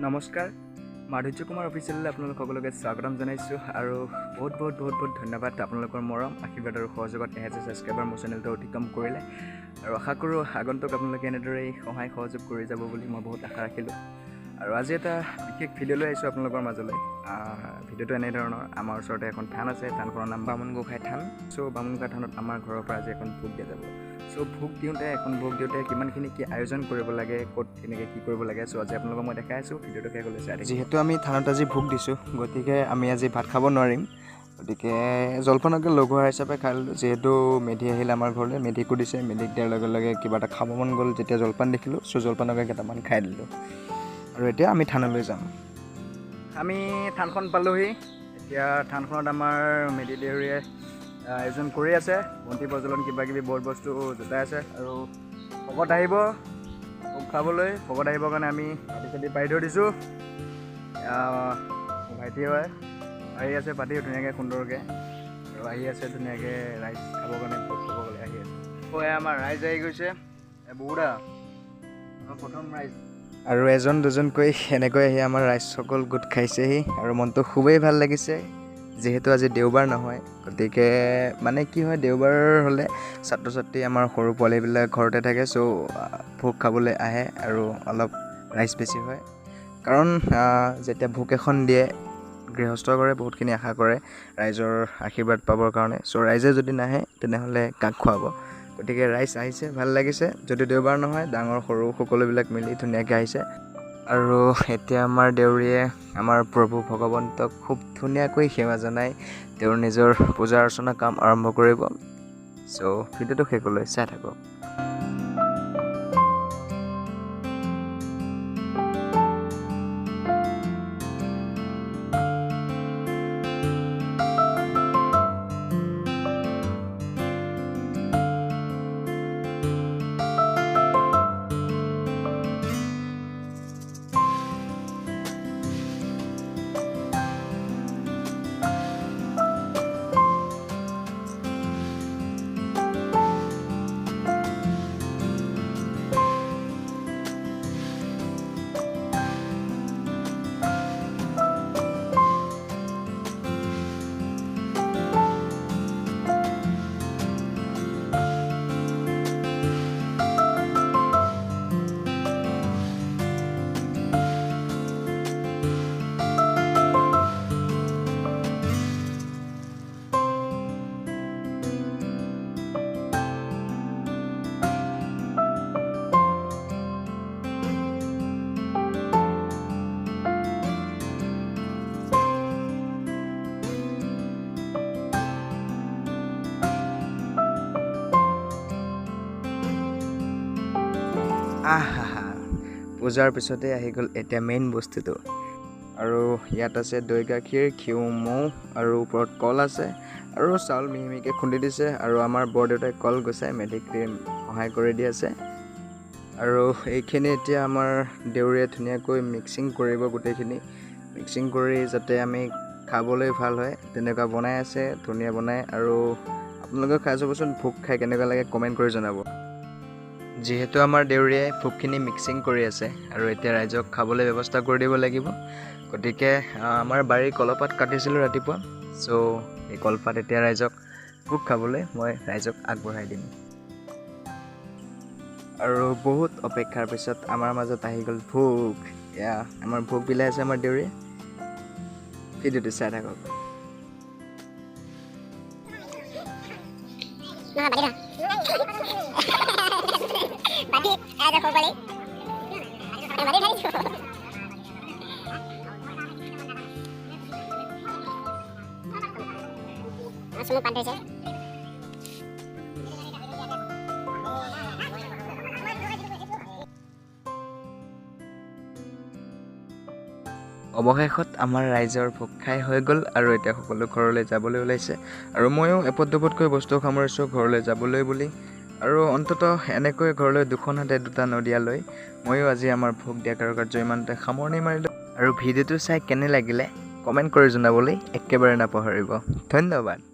নমস্কাৰ মাধুৰ্য কুমাৰ অফিচিয়াললৈ আপোনালোক সকলোকে স্বাগতম জনাইছোঁ আৰু বহুত ধন্যবাদ আপোনালোকৰ মৰম আশীৰ্বাদ আৰু সহযোগত 1000 ছাবস্ক্ৰাইবাৰ মোৰ চেনেলটো অতিক্ৰম কৰিলে আৰু আশা কৰোঁ আগন্তুক আপোনালোকে এনেদৰেই সহায় সহযোগ কৰি যাব বুলি মই বহুত আশা ৰাখিলোঁ আৰু আজি এটা বিশেষ ভিডিঅ' লৈ আহিছোঁ আপোনালোকৰ মাজলৈ ভিডিঅ'টো এনেধৰণৰ আমাৰ ওচৰতে এখন থান আছে থানখনৰ নাম বামুণ গোসাঁই থান চ' বামুণ গোসাঁই থানত আমাৰ ঘৰৰ পৰা আজি এখন ভোগ দিয়া যাব চ' ভোগ দিওঁতে এখন ভোগ দিওঁতে কিমানখিনি কি আয়োজন কৰিব লাগে ক'ত কেনেকৈ কি কৰিব লাগে চ' আজি আপোনালোকক মই দেখাই আছোঁ ভিডিঅ'টো শেষ হ'লে চাই যিহেতু আমি থানত আজি ভোগ দিছোঁ গতিকে আমি আজি ভাত খাব নোৱাৰিম গতিকে জলপানকে লঘু আহাৰ হিচাপে খাই ল'লোঁ যিহেতু মেধি আহিলে আমাৰ ঘৰলৈ মেধিকো দিছে মেধিক দিয়াৰ লগে লগে কিবা এটা খাব মন গ'ল যেতিয়া জলপান দেখিলোঁ চ' জলপানকে কেইটামান খাই দিলোঁ আৰু এতিয়া আমি থানলৈ যাম আমি থানখন পালোহি এতিয়া থানখনত আমাৰ মেধি দেউৰীয়ে আয়োজন কৰি আছে বন্তি প্ৰজ্বলন কিবাকিবি বহুত বস্তু জোটাই আছে আৰু ভকত আহিব ভোগ খাবলৈ ভকত আহিবৰ কাৰণে আমি পাতি চাতি পাৰি থৈ দিছোঁ ভাইটি হয় আহি আছে পাতি ধুনীয়াকৈ সুন্দৰকৈ আৰু আহি আছে ধুনীয়াকৈ ৰাইজ খাবৰ কাৰণে ভোগ খাবলৈ আহি আছে আমাৰ ৰাইজ আহি গৈছে বুঢ়া আমাৰ প্ৰথম ৰাইজ আৰু এজন দুজনকৈ এনেকৈ আহি আমাৰ ৰাইজসকল গোট খাইছেহি আৰু মনটো খুবেই ভাল লাগিছে যিহেতু আজি দেওবাৰ নহয় গতিকে মানে কি হয় দেওবাৰ হ'লে ছাত্ৰ ছাত্ৰী আমাৰ সৰু পোৱালিবিলাক ঘৰতে থাকে চ' ভোগ খাবলৈ আহে আৰু অলপ ৰাইজ বেছি হয় কাৰণ যেতিয়া ভোগ এখন দিয়ে গৃহস্থ ঘৰে বহুতখিনি আশা কৰে ৰাইজৰ আশীৰ্বাদ পাবৰ কাৰণে চ' ৰাইজে যদি নাহে তেনেহ'লে কাক খুৱাব গতিকে ৰাইজ আহিছে ভাল লাগিছে যদি দেওবাৰ নহয় ডাঙৰ সৰু সকলোবিলাক মিলি ধুনীয়াকৈ আহিছে আৰু এতিয়া আমাৰ দেউৰীয়ে আমাৰ প্ৰভু ভগৱন্তক খুব ধুনীয়াকৈ সেৱা জনাই তেওঁৰ নিজৰ পূজা অৰ্চনা কাম আৰম্ভ কৰিব চ' ভিডিঅ'টো শেষলৈ চাই থাকক পূজাৰ পিছতে আহি গ'ল এতিয়া মেইন বস্তুটো আৰু ইয়াত আছে দৈ গাখীৰ ঘিউ মৌ আৰু ওপৰত কল আছে আৰু চাউল মিহি মিহিকৈ খুন্দি দিছে আৰু আমাৰ বৰদেউতাই কল গুচাই মেধি ক্ৰীম সহায় কৰি দি আছে আৰু এইখিনি এতিয়া আমাৰ দেউৰীয়ে ধুনীয়াকৈ মিক্সিং কৰিব গোটেইখিনি মিক্সিং কৰি যাতে আমি খাবলৈ ভাল হয় তেনেকুৱা বনাই আছে ধুনীয়া বনাই আৰু আপোনালোকে খাই চাবচোন ভোগ খাই কেনেকুৱা লাগে কমেণ্ট কৰি জনাব যিহেতু আমাৰ দেউৰীয়ে ভোগখিনি মিক্সিং কৰি আছে আৰু এতিয়া ৰাইজক খাবলৈ ব্যৱস্থা কৰি দিব লাগিব গতিকে আমাৰ বাৰীৰ কলপাত কাটিছিলোঁ ৰাতিপুৱা চ' এই কলপাত এতিয়া ৰাইজক ভোগ খাবলৈ মই ৰাইজক আগবঢ়াই দিম আৰু বহুত অপেক্ষাৰ পিছত আমাৰ মাজত আহি গ'ল ভোগ এয়া আমাৰ ভোগ বিলাই আছে আমাৰ দেউৰীয়ে ভিডিঅ'টো চাই থাকক অৱশেষত আমাৰ ৰাইজৰ ভোগ খাই হৈ গ'ল আৰু এতিয়া সকলো ঘৰলৈ যাবলৈ ওলাইছে আৰু ময়ো এপদ দুপদকৈ বস্তু সামৰিছোঁ ঘৰলৈ যাবলৈ বুলি আৰু অন্ততঃ এনেকৈ ঘৰলৈ দুখন হাতে দুটা নদিয়া লৈ ময়ো আজি আমাৰ ভোগ দিয়া কাৰ্য ইমানতে সামৰণি মাৰিলোঁ আৰু ভিডিঅ'টো চাই কেনে লাগিলে কমেণ্ট কৰি জনাবলৈ একেবাৰে নাপাহৰিব ধন্যবাদ।